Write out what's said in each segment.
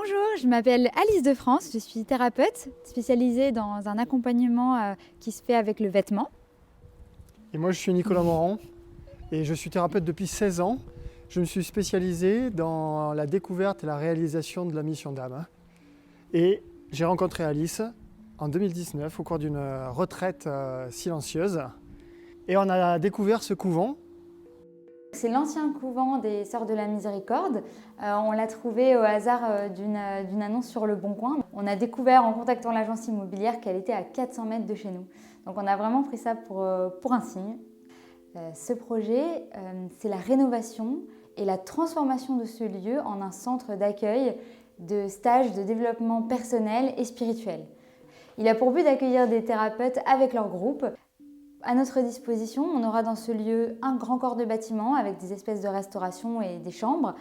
Bonjour, je m'appelle Alice de France, je suis thérapeute spécialisée dans un accompagnement qui se fait avec le vêtement. Et moi je suis Nicolas Morand et je suis thérapeute depuis 16 ans. Je me suis spécialisé dans la découverte et la réalisation de la mission d'âme. Et j'ai rencontré Alice en 2019 au cours d'une retraite silencieuse. Et on a découvert ce couvent. C'est l'ancien couvent des Sœurs de la Miséricorde. On l'a trouvé au hasard d'une annonce sur Le Bon Coin. On a découvert en contactant l'agence immobilière qu'elle était à 400 mètres de chez nous. Donc on a vraiment pris ça pour un signe. Ce projet, c'est la rénovation et la transformation de ce lieu en un centre d'accueil, de stage de développement personnel et spirituel. Il a pour but d'accueillir des thérapeutes avec leur groupe. À notre disposition, on aura dans ce lieu un grand corps de bâtiment avec des espèces de restauration et des chambres.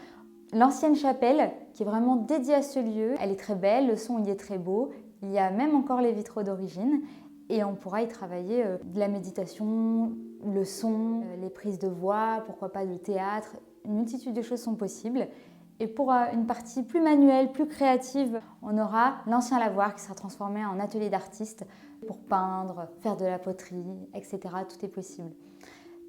L'ancienne chapelle qui est vraiment dédiée à ce lieu, elle est très belle, le son y est très beau. Il y a même encore les vitraux d'origine et on pourra y travailler de la méditation, le son, les prises de voix, pourquoi pas le théâtre. Une multitude de choses sont possibles. Et pour une partie plus manuelle, plus créative, on aura l'ancien lavoir qui sera transformé en atelier d'artistes pour peindre, faire de la poterie, etc. Tout est possible.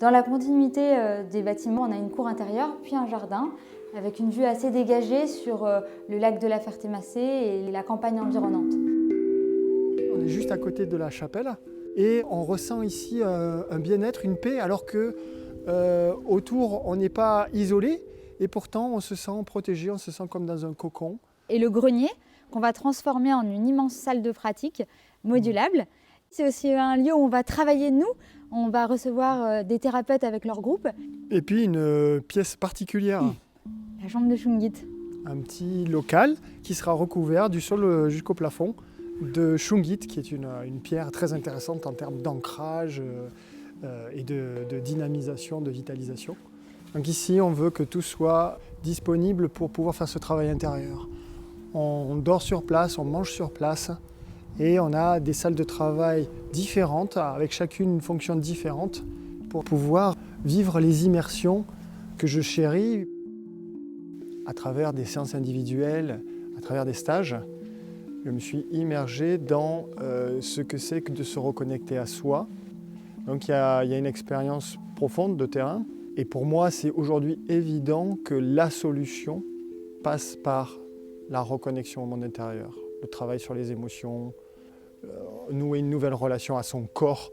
Dans la continuité des bâtiments, on a une cour intérieure, puis un jardin, avec une vue assez dégagée sur le lac de la Ferté-Macé et la campagne environnante. On est juste à côté de la chapelle et on ressent ici un bien-être, une paix, alors que autour on n'est pas isolé et pourtant on se sent protégé, on se sent comme dans un cocon. Et le grenier, qu'on va transformer en une immense salle de pratique modulable. C'est aussi un lieu où on va travailler nous, on va recevoir des thérapeutes avec leur groupe. Et puis une pièce particulière. La chambre de Shungit. Un petit local qui sera recouvert du sol jusqu'au plafond de Shungit, qui est une pierre très intéressante en termes d'ancrage et de dynamisation, de vitalisation. Donc ici, on veut que tout soit disponible pour pouvoir faire ce travail intérieur. On dort sur place, on mange sur place et on a des salles de travail différentes, avec chacune une fonction différente pour pouvoir vivre les immersions que je chéris à travers des séances individuelles, à travers des stages. Je me suis immergé dans ce que c'est que de se reconnecter à soi. Donc il y a une expérience profonde de terrain. Et pour moi, c'est aujourd'hui évident que la solution passe par la reconnexion au monde intérieur, le travail sur les émotions, nouer une nouvelle relation à son corps,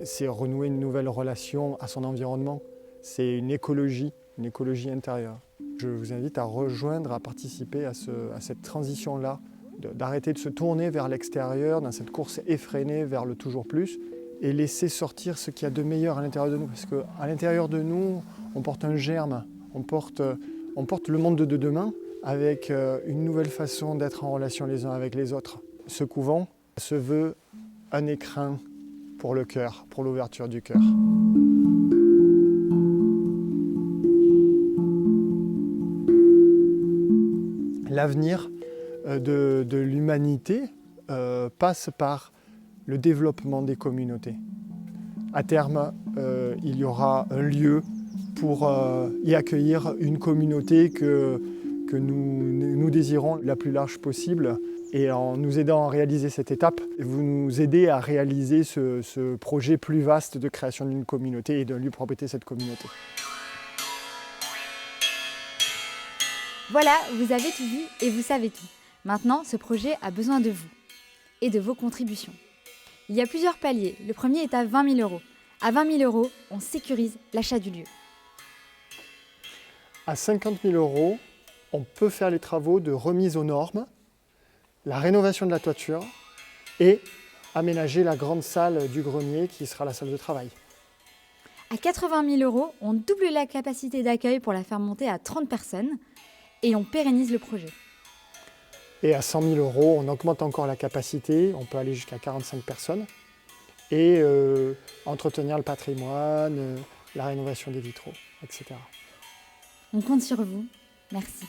c'est renouer une nouvelle relation à son environnement. C'est une écologie intérieure. Je vous invite à rejoindre, à participer à cette transition-là, d'arrêter de se tourner vers l'extérieur, dans cette course effrénée vers le toujours plus, et laisser sortir ce qu'il y a de meilleur à l'intérieur de nous. Parce qu'à l'intérieur de nous, on porte un germe, on porte le monde de demain avec une nouvelle façon d'être en relation les uns avec les autres. Ce couvent se veut un écrin pour le cœur, pour l'ouverture du cœur. L'avenir de l'humanité passe par le développement des communautés. À terme, il y aura un lieu pour y accueillir une communauté que nous désirons la plus large possible. Et en nous aidant à réaliser cette étape, vous nous aidez à réaliser ce projet plus vaste de création d'une communauté et d'un lieu pour abriter cette communauté. Voilà, vous avez tout vu et vous savez tout. Maintenant, ce projet a besoin de vous et de vos contributions. Il y a plusieurs paliers. Le premier est à 20 000 €. À 20 000 €, on sécurise l'achat du lieu. À 50 000 €, on peut faire les travaux de remise aux normes, la rénovation de la toiture et aménager la grande salle du grenier qui sera la salle de travail. À 80 000 €, on double la capacité d'accueil pour la faire monter à 30 personnes et on pérennise le projet. Et à 100 000 €, on augmente encore la capacité, on peut aller jusqu'à 45 personnes et entretenir le patrimoine, la rénovation des vitraux, etc. On compte sur vous. Merci.